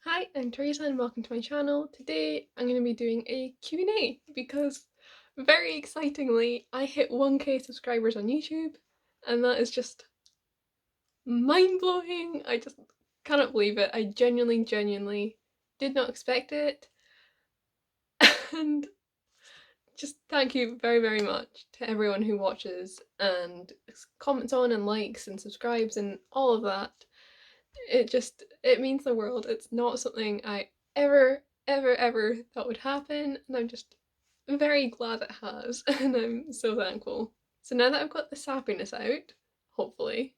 Hi, I'm Teresa and welcome to my channel. Today I'm going to be doing a Q&A because very excitingly I hit 1k subscribers on YouTube and that is just mind-blowing. I just cannot believe it. I genuinely did not expect it and just thank you very much to everyone who watches and comments on and likes and subscribes and all of that. It means the world. It's not something I ever thought would happen, and I'm just very glad it has, and I'm so thankful. So now that I've got the sappiness out, hopefully,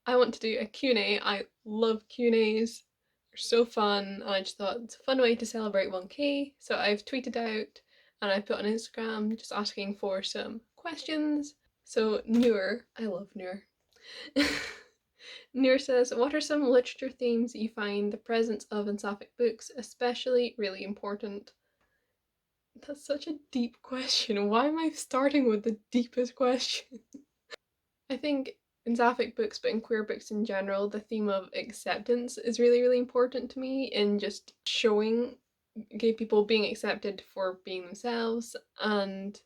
I want to do a Q&A. I love Q&As. They're so fun. I just thought it's a fun way to celebrate 1k. So I've tweeted out and I put on Instagram just asking for some questions. So Noor, I love Noor. Noor says, what are some literature themes that you find the presence of in sapphic books especially really important? That's such a deep question. Why am I starting with the deepest question? I think in sapphic books, but in queer books in general, the theme of acceptance is really important to me in just showing gay people being accepted for being themselves and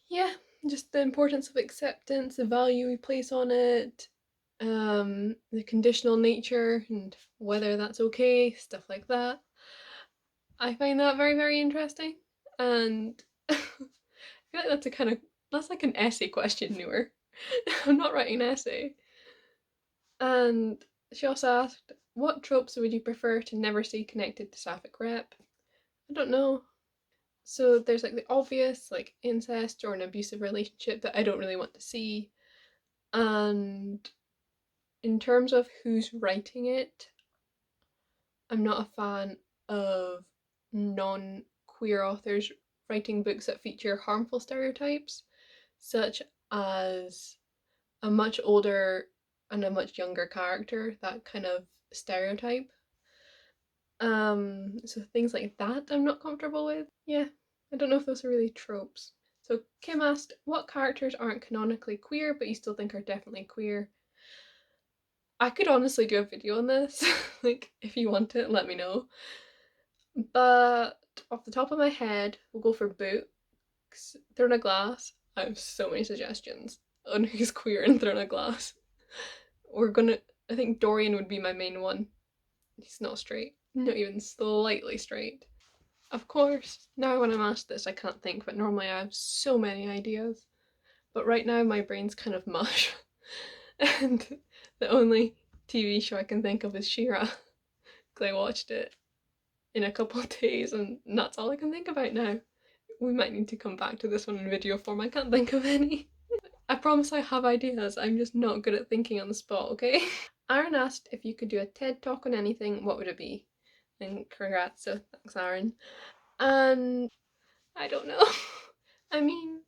yeah, just the importance of acceptance, the value we place on it, the conditional nature and whether that's okay, stuff like that. I find that very interesting, and I feel like that's like an essay question, newer. I'm not writing an essay. And she also asked, what tropes would you prefer to never see connected to sapphic rep? I don't know. So there's like the obvious, like incest or an abusive relationship that I don't really want to see. And in terms of who's writing it, I'm not a fan of non-queer authors writing books that feature harmful stereotypes, such as a much older and a much younger character, that kind of stereotype. So things like that I'm not comfortable with. Yeah, I don't know if those are really tropes. So Kim asked, what characters aren't canonically queer but you still think are definitely queer? I could honestly do a video on this, like if you want it, let me know. But off the top of my head, we'll go for books. Thrown a Glass. I have so many suggestions on who's queer in Thrown a Glass. We're gonna. I think Dorian would be my main one. He's not straight, not even slightly straight. Of course, now when I'm asked this, I can't think, but normally I have so many ideas. But right now, my brain's kind of mush. And the only TV show I can think of is She-Ra, because I watched it in a couple of days, and that's all I can think about now. We might need to come back to this one in video form. I can't think of any. I promise I have ideas. I'm just not good at thinking on the spot, okay? Aaron asked if you could do a TED talk on anything, what would it be? And congrats, so thanks, Aaron. And I don't know. I mean,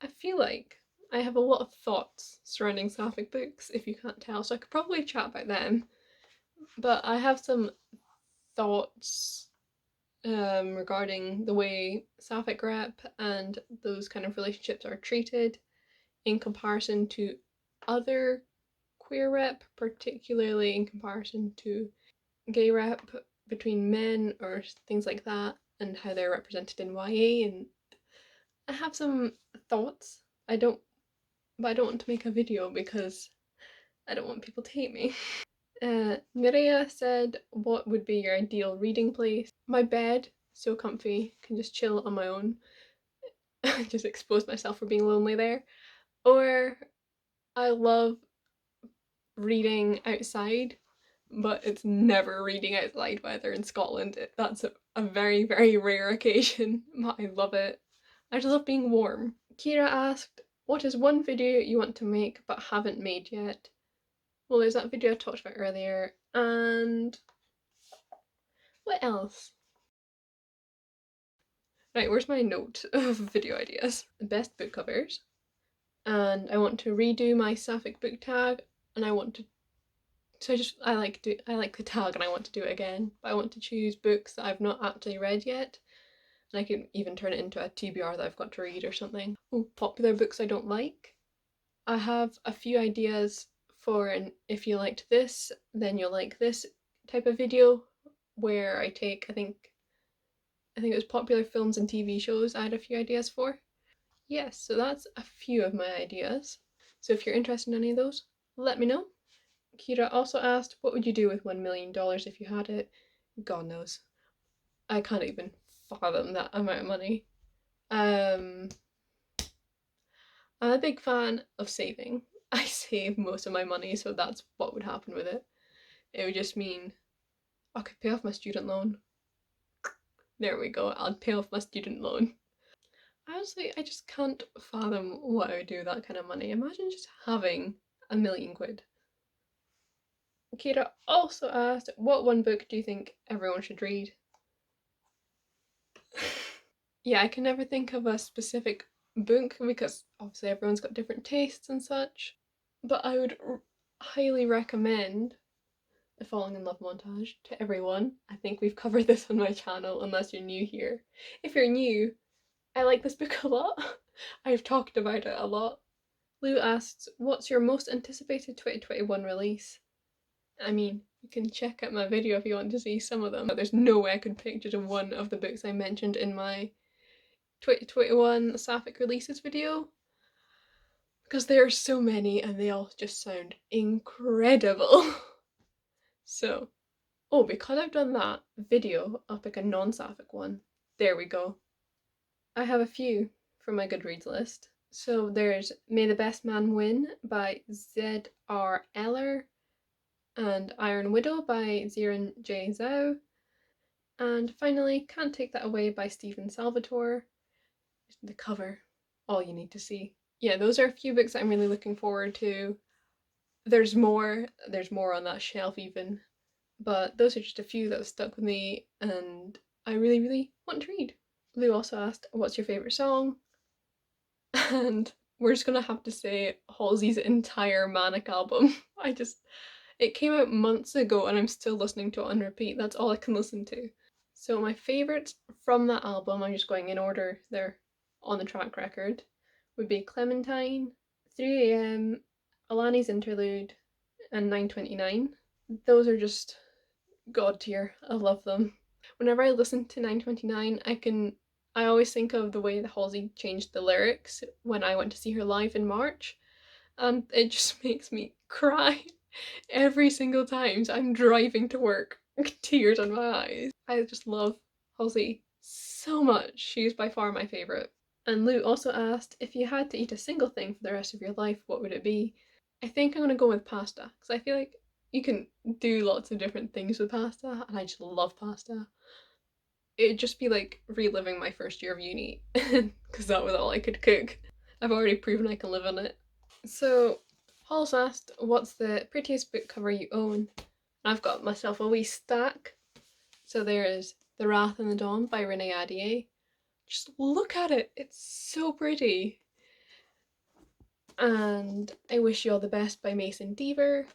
I feel like I have a lot of thoughts surrounding sapphic books, if you can't tell, so I could probably chat about them. But I have some thoughts regarding the way sapphic rep and those kind of relationships are treated in comparison to other queer rep, particularly in comparison to gay rep between men or things like that, and how they're represented in YA. And I have some thoughts. But I don't want to make a video because I don't want people to hate me. Mireia said, what would be your ideal reading place? My bed, so comfy, can just chill on my own. Just expose myself for being lonely there. Or I love reading outside, but it's never reading outside weather in Scotland. That's a very rare occasion, but I love it. I just love being warm. Kira asked, what is one video you want to make but haven't made yet? Well, there's that video I talked about earlier, and what else? Right, where's my note of video ideas? The best book covers, and I want to redo my sapphic book tag, and I want to I like the tag and I want to do it again, but I want to choose books that I've not actually read yet, and I can even turn it into a TBR that I've got to read or something. Oh, popular books I don't like. I have a few ideas for an if you liked this, then you'll like this type of video where I take, I think it was popular films and TV shows I had a few ideas for. Yes, so that's a few of my ideas. So if you're interested in any of those, let me know. Kira also asked, what would you do with $1 million if you had it? God knows. I can't even fathom that amount of money. I'm a big fan of saving. I save most of my money, so that's what would happen with it. It would just mean I could pay off my student loan. There we go, I'll pay off my student loan. Honestly, I just can't fathom what I would do with that kind of money. Imagine just having £1 million. Kira also asked, what one book do you think everyone should read? Yeah, I can never think of a specific book because obviously everyone's got different tastes and such. But I would highly recommend The Falling in Love montage to everyone. I think we've covered this on my channel unless you're new here. If you're new, I like this book a lot. I've talked about it a lot. Lou asks, what's your most anticipated 2021 release? I mean, you can check out my video if you want to see some of them, but there's no way I could pick just one of the books I mentioned in my 2021 Sapphic releases video, because there are so many and they all just sound incredible. So, oh, because I've done that video, I'll pick a non-Sapphic one. There we go. I have a few from my Goodreads list. So there's May the Best Man Win by Z.R. Eller, and Iron Widow by Ziran J. Zhao, and finally Can't Take That Away by Stephen Salvatore. The cover, all you need to see. Yeah, those are a few books I'm really looking forward to. There's more on that shelf even, but those are just a few that have stuck with me and I really, really want to read. Lou also asked, what's your favourite song? And we're just gonna have to say Halsey's entire Manic album. It came out months ago and I'm still listening to it on repeat. That's all I can listen to. So my favourites from that album, I'm just going in order, they're on the track record, would be Clementine, 3 AM, Alani's Interlude, and 929. Those are just god tier. I love them. Whenever I listen to 929, I always think of the way that Halsey changed the lyrics when I went to see her live in March, and it just makes me cry every single time. So I'm driving to work, tears in my eyes. I just love Halsey so much. She's by far my favourite. And Lou also asked, if you had to eat a single thing for the rest of your life, what would it be? I think I'm gonna go with pasta, because I feel like you can do lots of different things with pasta, and I just love pasta. It'd just be like reliving my first year of uni, because that was all I could cook. I've already proven I can live on it. So, Paul's asked, what's the prettiest book cover you own? I've got myself a wee stack. So there is The Wrath and the Dawn by Renee Ahdieh. Just look at it, it's so pretty. And I Wish You All the Best by Mason Deaver.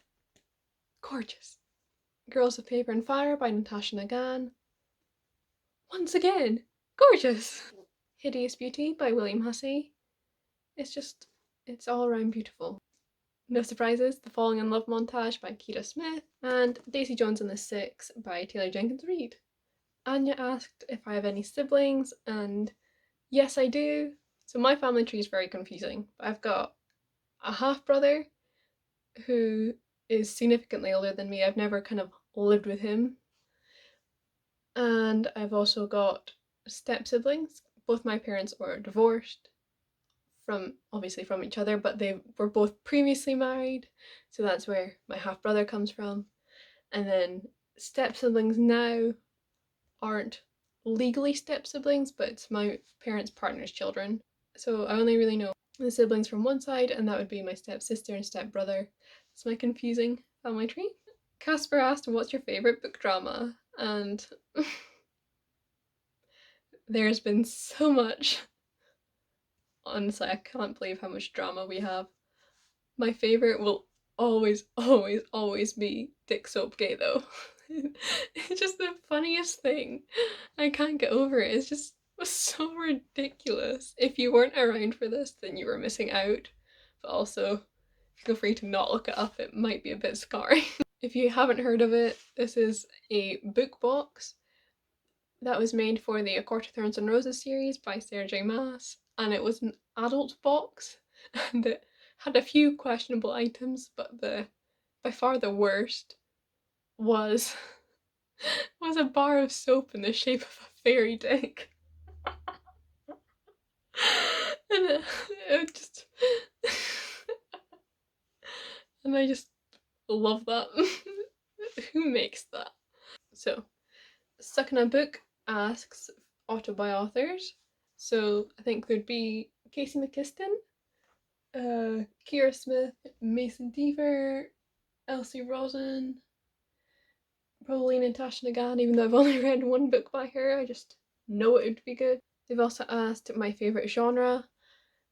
Gorgeous. Girls of Paper and Fire by Natasha Nagan. Once again, gorgeous. Hideous Beauty by William Hussey. It's all around beautiful. No surprises, The Falling in Love montage by Keita Smith, and Daisy Jones and the Six by Taylor Jenkins Reid. Anya asked if I have any siblings, and yes I do. So my family tree is very confusing. I've got a half brother who is significantly older than me. I've never kind of lived with him. And I've also got step siblings. Both my parents were divorced obviously from each other, but they were both previously married, so that's where my half brother comes from. And then step siblings now aren't legally step siblings, but it's my parents' partner's children. So I only really know the siblings from one side, and that would be my stepsister and stepbrother. It's my confusing family tree. Casper asked, what's your favourite book drama? And there's been so much. Honestly, I can't believe how much drama we have. My favourite will always, always, always be Dick Soapgate though. It's just the funniest thing. I can't get over it. It's just so ridiculous. If you weren't around for this, then you were missing out. But also, feel free to not look it up. It might be a bit scarring. If you haven't heard of it, this is a book box that was made for the A Court of Thorns and Roses series by Sarah J Maas, and it was an adult box, and it had a few questionable items, but the by far the worst was was a bar of soap in the shape of a fairy dick. And it just and I just love that. Who makes that? So, Second a Book asks autobi authors. So I think there'd be Casey McKiston, Kira Smith, Mason Deaver, Elsie Rosen, probably Natasha Nagan, even though I've only read one book by her, I just know it would be good. They've also asked my favourite genre,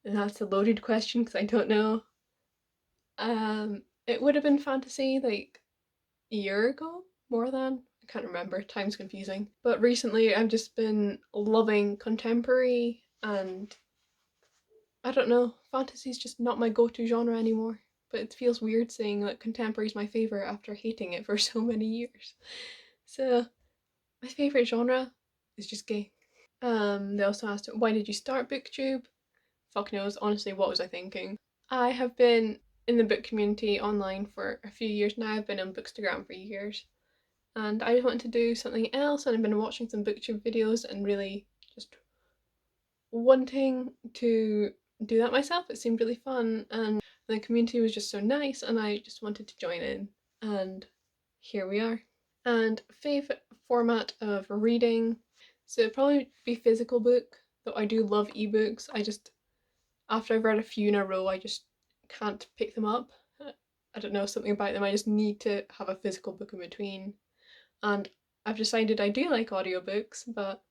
and that's a loaded question because I don't know. It would have been fantasy like a year ago, more than. I can't remember, time's confusing. But recently I've just been loving contemporary, and I don't know, fantasy's just not my go to genre anymore. But it feels weird saying that contemporary's my favourite after hating it for so many years. So, my favourite genre is just gay. They also asked, why did you start Booktube? Fuck knows, honestly, what was I thinking? I have been in the book community online for a few years now. I've been on Bookstagram for years. And I just wanted to do something else, and I've been watching some Booktube videos and really just wanting to do that myself. It seemed really fun, and the community was just so nice, and I just wanted to join in. And here we are. And favourite format of reading, so it'd probably be physical book, though I do love ebooks. I just, after I've read a few in a row, I just can't pick them up. I don't know, something about them. I just need to have a physical book in between. And I've decided I do like audiobooks, but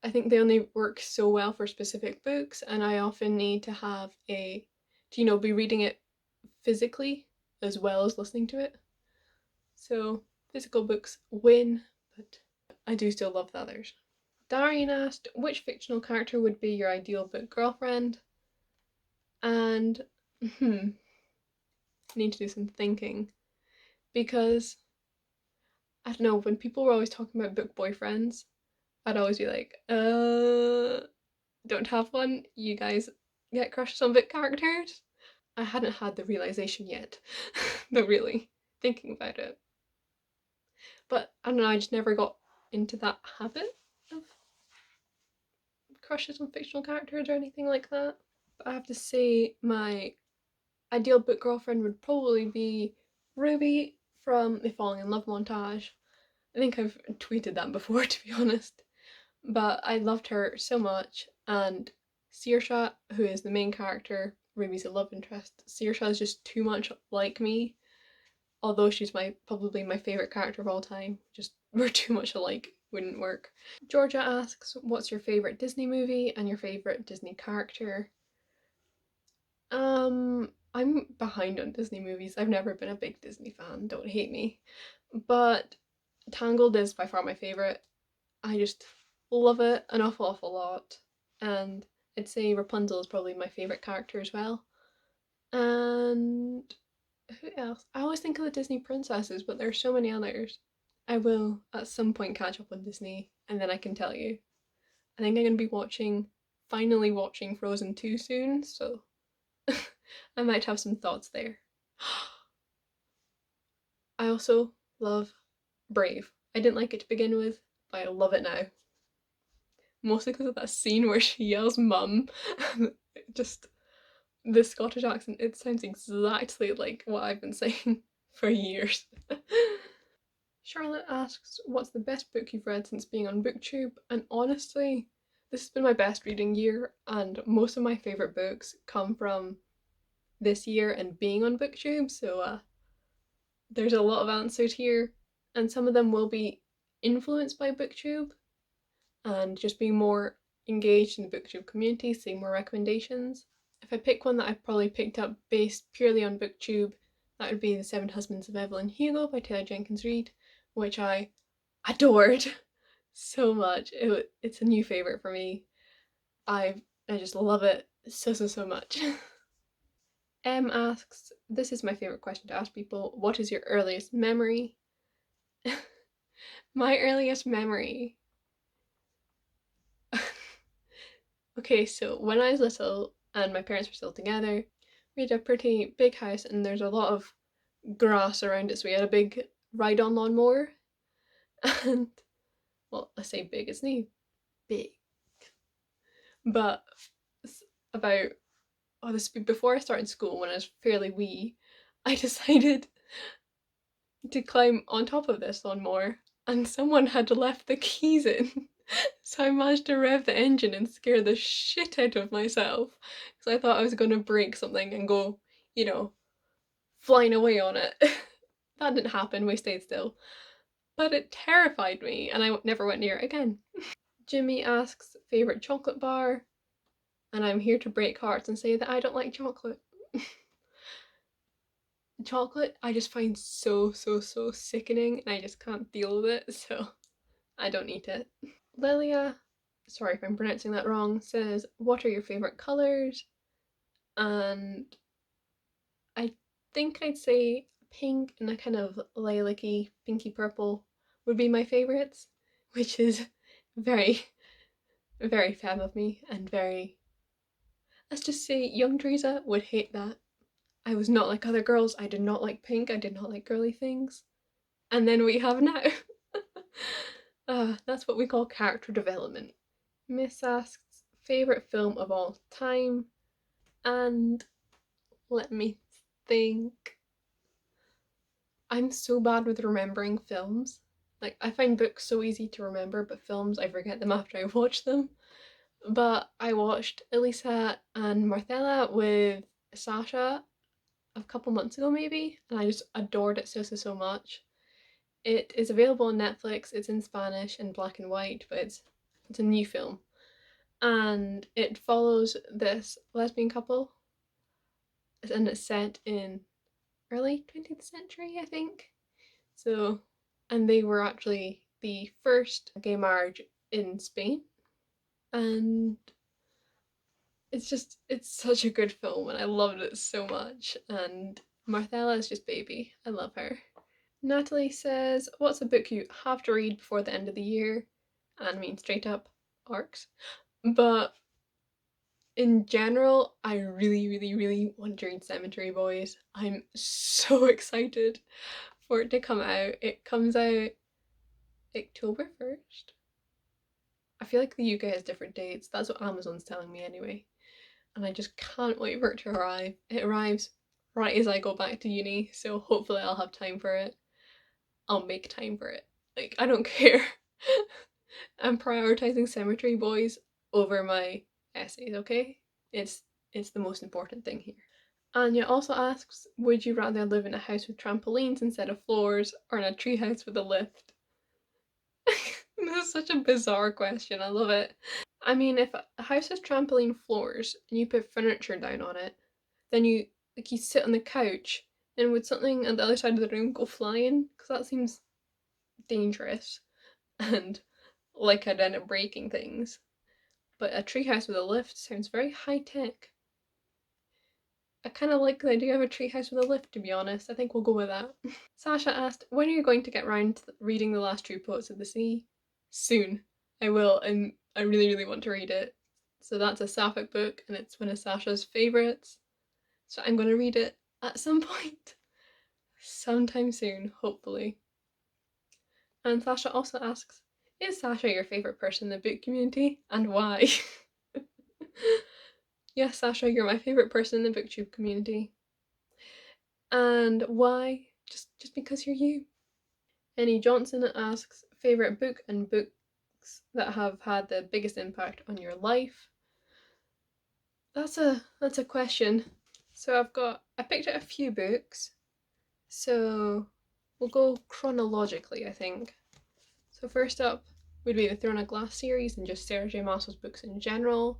I think they only work so well for specific books, and I often need to have be reading it physically as well as listening to it. So physical books win, but I do still love the others. Darian asked, which fictional character would be your ideal book girlfriend? And I need to do some thinking, because I don't know, when people were always talking about book boyfriends, I'd always be like, don't have one. You guys get crushes on book characters. I hadn't had the realization yet, though, really, thinking about it. But I don't know, I just never got into that habit of crushes on fictional characters or anything like that. But I have to say, my ideal book girlfriend would probably be Ruby from the Falling in Love montage. I think I've tweeted that before, to be honest. But I loved her so much, and Saoirse, who is the main character, Ruby's a love interest. Saoirse is just too much like me, although she's probably my favourite character of all time. Just we're too much alike, wouldn't work. Georgia asks, what's your favourite Disney movie and your favourite Disney character? I'm behind on Disney movies. I've never been a big Disney fan, don't hate me. But Tangled is by far my favourite. I just love it an awful lot. And I'd say Rapunzel is probably my favourite character as well. And who else? I always think of the Disney princesses, but there are so many others. I will at some point catch up on Disney, and then I can tell you. I think I'm going to be finally watching Frozen 2 soon, so I might have some thoughts there. I also love Brave. I didn't like it to begin with, but I love it now. Mostly because of that scene where she yells mum. Just the Scottish accent, it sounds exactly like what I've been saying for years. Charlotte asks, what's the best book you've read since being on Booktube? And honestly, this has been my best reading year, and most of my favourite books come from this year and being on Booktube, so there's a lot of answers here, and some of them will be influenced by Booktube and just being more engaged in the Booktube community, seeing more recommendations. If I pick one that I've probably picked up based purely on Booktube, that would be The Seven Husbands of Evelyn Hugo by Taylor Jenkins Reid, which I adored so much. It's a new favourite for me. I just love it so much. M asks, this is my favourite question to ask people, what is your earliest memory? My earliest memory. Okay, so when I was little and my parents were still together, we had a pretty big house and there's a lot of grass around it, so we had a big ride on lawnmower. And, well, I say big, it's not big, but about, oh, this would be before I started school when I was fairly wee, I decided to climb on top of this lawnmower and someone had left the keys in. So I managed to rev the engine and scare the shit out of myself because I thought I was going to break something and go, you know, flying away on it. That didn't happen, we stayed still. But it terrified me and I never went near it again. Jimmy asks, favourite chocolate bar? And I'm here to break hearts and say that I don't like chocolate. Chocolate I just find so sickening and I just can't deal with it, so I don't eat it. Lilia, sorry if I'm pronouncing that wrong, says, what are your favourite colours? And I think I'd say pink and a kind of lilac-y, pinky purple would be my favourites, which is very, very femme of me and very, let's just say young Teresa would hate that. I was not like other girls, I did not like pink, I did not like girly things. And then we have now. That's what we call character development. Miss asks, favourite film of all time? And let me think. I'm so bad with remembering films. Like, I find books so easy to remember, but films, I forget them after I watch them. But I watched Elisa and Marcella with Sasha a couple months ago, maybe, and I just adored it so much. It is available on Netflix. It's in Spanish and black and white, but it's a new film, and it follows this lesbian couple, and it's set in early 20th century, I think. So, and they were actually the first gay marriage in Spain, and it's such a good film, and I loved it so much. And Marcella is just baby. I love her. Natalie says, what's a book you have to read before the end of the year? And I mean straight up arcs. But in general, I really want to read Cemetery Boys. I'm so excited for it to come out. It comes out October 1st. I feel like the UK has different dates. That's what Amazon's telling me anyway. And I just can't wait for it to arrive. It arrives right as I go back to uni, so hopefully I'll have time for it. I'll make time for it. Like, I don't care. I'm prioritizing Cemetery Boys over my essays, okay? It's the most important thing here. Anya also asks, would you rather live in a house with trampolines instead of floors or in a treehouse with a lift? This is such a bizarre question. I love it. I mean, if a house has trampoline floors and you put furniture down on it, then you sit on the couch, and would something at the other side of the room go flying? Because that seems dangerous and like I'd end up breaking things. But a treehouse with a lift sounds very high tech. I kind of like the idea of a treehouse with a lift, to be honest. I think we'll go with that. Sasha asked, when are you going to get round to reading The Last True Poets of the Sea? Soon. I will, and I really want to read it. So that's a Sapphic book, and it's one of Sasha's favourites. So I'm going to read it at some point. Sometime soon, hopefully. And Sasha also asks, is Sasha your favourite person in the book community, and why? Yes, Sasha, you're my favourite person in the Booktube community. And why? Just because you're you. Annie Johnson asks, favourite book and books that have had the biggest impact on your life? That's a question. So I picked out a few books. So we'll go chronologically, I think. So first up would be the Throne of Glass series and just Sarah J Maas's books in general.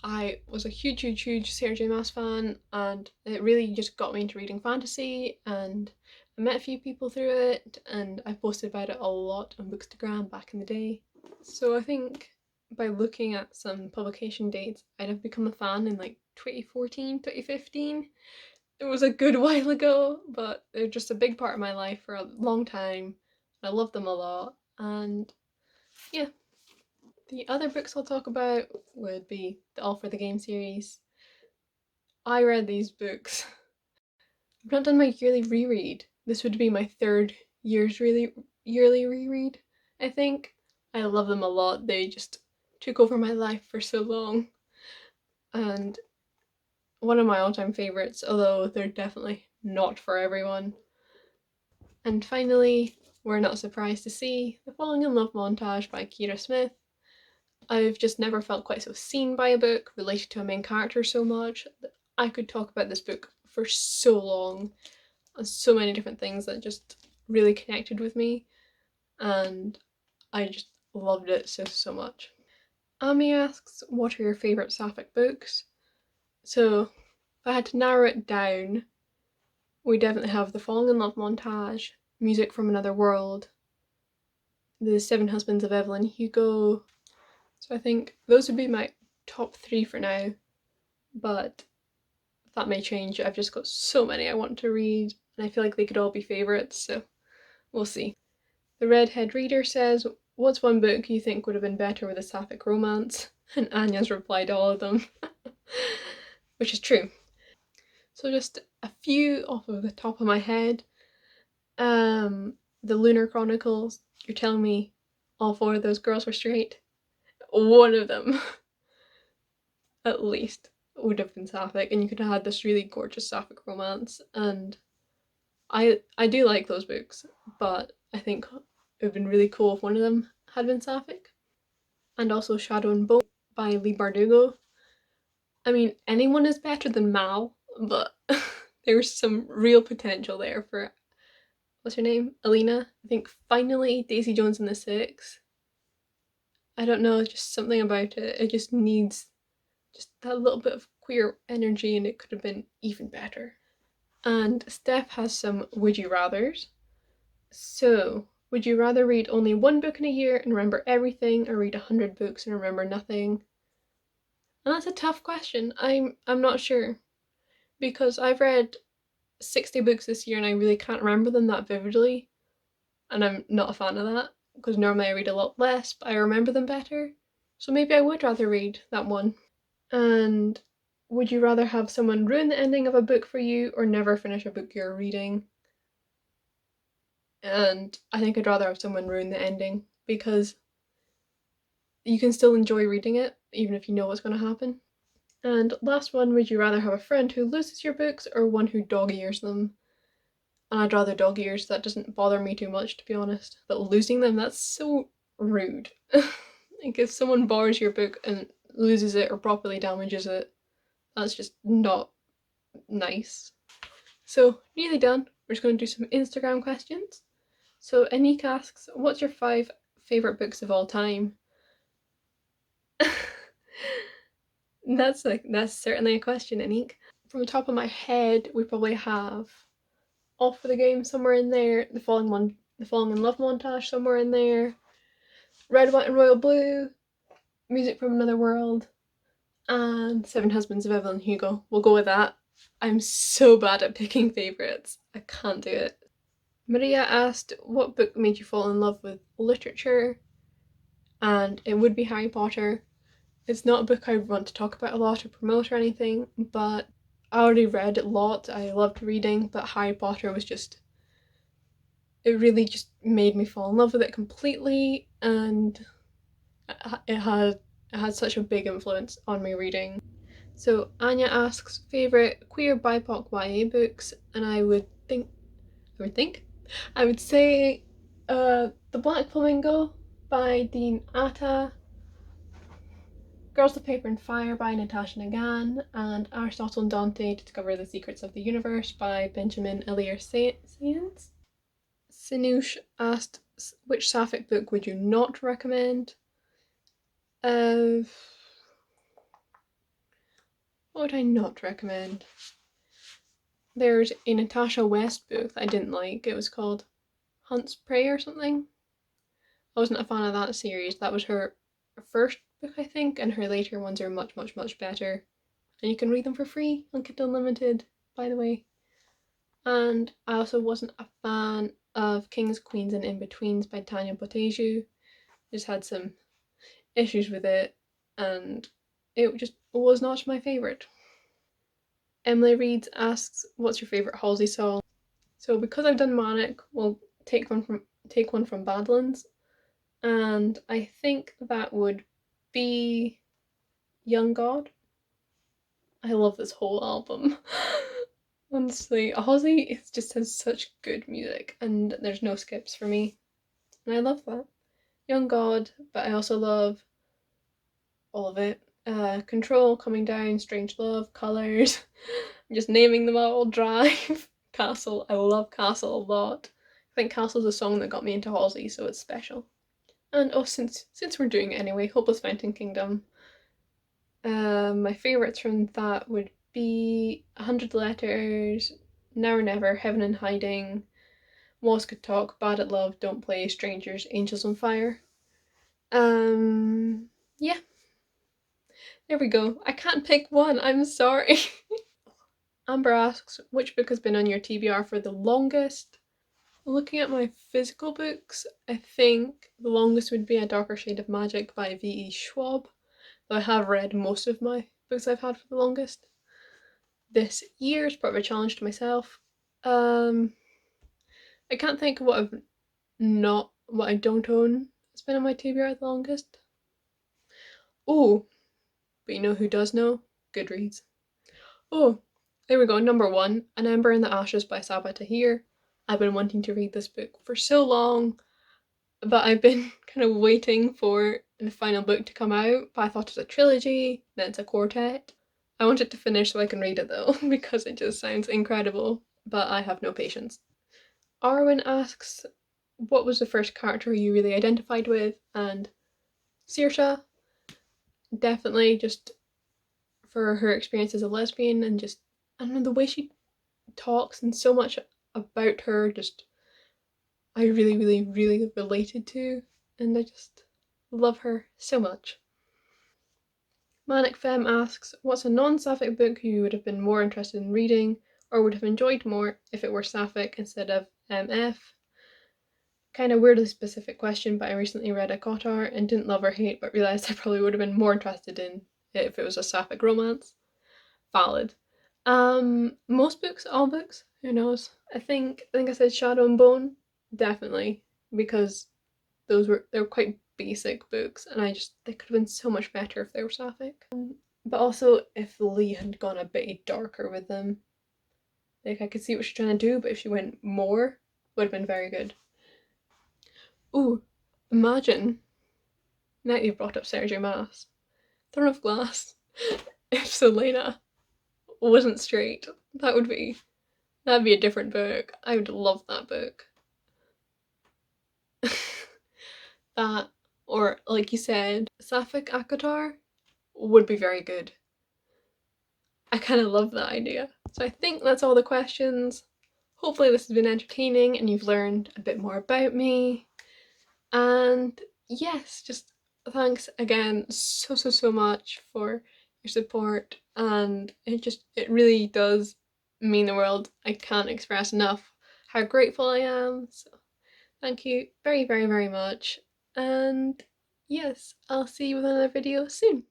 I was a huge Sarah J Maas fan, and it really just got me into reading fantasy, and I met a few people through it, and I posted about it a lot on Bookstagram back in the day. So I think by looking at some publication dates, I'd have become a fan in like 2014, 2015. It was a good while ago, but they're just a big part of my life for a long time. I love them a lot, and yeah. The other books I'll talk about would be the All for the Game series. I read these books. I've not done my yearly reread. This would be my third yearly reread, I think. I love them a lot. They just took over my life for so long. And one of my all-time favourites, although they're definitely not for everyone. And finally, we're not surprised to see the Falling in Love montage by Kira Smith. I've just never felt quite so seen by a book related to a main character so much. I could talk about this book for so long on so many different things that just really connected with me, and I just loved it so much. Ami asks, what are your favourite sapphic books? So if I had to narrow it down, we definitely have the Falling in Love montage, Music from Another World, the Seven Husbands of Evelyn Hugo. So I think those would be my top 3 for now, but that may change. I've just got so many I want to read, and I feel like they could all be favourites, so we'll see. The Redhead Reader says, what's one book you think would have been better with a sapphic romance? And Anya's replied all of them, which is true. So just a few off of the top of my head. The Lunar Chronicles, you're telling me all 4 of those girls were straight? One of them, at least, would have been sapphic, and you could have had this really gorgeous sapphic romance, and I do like those books, but I think it would have been really cool if one of them had been sapphic. And also Shadow and Bone by Leigh Bardugo. I mean, anyone is better than Mal, but there's some real potential there for, what's her name? Alina? I think finally Daisy Jones and the Six. I don't know, just something about it. It just needs just that little bit of queer energy, and it could have been even better. And Steph has some would you rathers. So, would you rather read only 1 book in a year and remember everything, or read 100 books and remember nothing? And that's a tough question. I'm not sure, because I've read 60 books this year and I really can't remember them that vividly, and I'm not a fan of that, because normally I read a lot less but I remember them better. So maybe I would rather read that one. And would you rather have someone ruin the ending of a book for you or never finish a book you're reading? And I think I'd rather have someone ruin the ending, because you can still enjoy reading it even if you know what's going to happen. And last one, would you rather have a friend who loses your books or one who dog ears them? And I'd rather dog ears. That doesn't bother me too much, to be honest, but losing them, that's so rude. Like, if someone borrows your book and loses it or properly damages it, that's just not nice. So nearly done. We're just going to do some Instagram questions. So Anik asks, what's your 5 favourite books of all time? That's certainly a question, Anik. From the top of my head, we probably have All for the Game somewhere in there, the Falling in Love montage somewhere in there, Red, White and Royal Blue, Music from Another World, and Seven Husbands of Evelyn Hugo. We'll go with that. I'm so bad at picking favourites. I can't do it. Maria asked, what book made you fall in love with literature? And it would be Harry Potter. It's not a book I want to talk about a lot or promote or anything, but I already read it a lot. I loved reading, but Harry Potter was just, it really just made me fall in love with it completely, and it had such a big influence on me reading. So Anya asks, favourite queer BIPOC YA books, and I would say The Black Flamingo by Dean Atta, Girls of Paper and Fire by Natasha Nagan, and Aristotle and Dante Discover the Secrets of the Universe by Benjamin Elier Sainz. Sinush asked, which sapphic book would you not recommend? What would I not recommend? There's a Natasha West book I didn't like. It was called Hunt's Prey or something. I wasn't a fan of that series. That was her first book, I think, and her later ones are much better. and you can read them for free on Kindle Unlimited, by the way. And I also wasn't a fan of Kings, Queens and In-Betweens by Tanya Boteju. Just had some issues with it, and it just was not my favourite. Emily Reeds asks, what's your favourite Halsey song? So because I've done Manic, we'll take one from Badlands, and I think that would be Young God. I love this whole album. Honestly, Halsey just has such good music, and there's no skips for me, and I love that. Young God, but I also love all of it. Control, Coming Down, Strange Love, Colours. I'm just naming them all. Drive, Castle. I love Castle a lot. I think Castle's a song that got me into Halsey, so it's special. And oh, since we're doing it anyway, Hopeless Fountain Kingdom. My favourites from that would be 100 Letters, Now or Never, Heaven in Hiding, Walls Could Talk, Bad at Love, Don't Play, Strangers, Angels on Fire. Yeah. There we go. I can't pick one, I'm sorry. Amber asks, which book has been on your TBR for the longest? Looking at my physical books, I think the longest would be A Darker Shade of Magic by V.E. Schwab, though I have read most of my books I've had for the longest. This year is part of a challenge to myself. I can't think of what I don't own has been on my TBR the longest. Oh, but you know who does know? Goodreads. Oh, there we go, number 1, An Ember in the Ashes by Sabaa Tahir. I've been wanting to read this book for so long, but I've been kind of waiting for the final book to come out, but I thought it was a trilogy, then it's a quartet. I want it to finish so I can read it though, because it just sounds incredible, but I have no patience. Arwen asks, what was the first character you really identified with? And Saoirse, definitely, just for her experience as a lesbian, and just, I don't know, the way she talks and so much about her, just I really, really, really related to, and I just love her so much. Manic Femme asks, what's a non-sapphic book you would have been more interested in reading, or would have enjoyed more if it were sapphic instead of MF? Kind of weirdly specific question, but I recently read a Kotar and didn't love or hate, but realised I probably would have been more interested in it if it was a sapphic romance. Valid. Most books, all books, who knows? I think I said Shadow and Bone, definitely, because they're quite basic books, and they could have been so much better if they were sapphic. But also, if Lee had gone a bit darker with them, like I could see what she's trying to do, but if she went more, would have been very good. Ooh, imagine, now you've brought up Sergio Mas, Throne of Glass, if Selena wasn't straight, that'd be a different book. I would love that book. That, or like you said, Sapphic Akatar would be very good. I kind of love that idea. So I think that's all the questions. Hopefully this has been entertaining and you've learned a bit more about me. And yes, just thanks again so much for your support, and it really does mean the world. I can't express enough how grateful I am. So thank you very much. And yes, I'll see you with another video soon.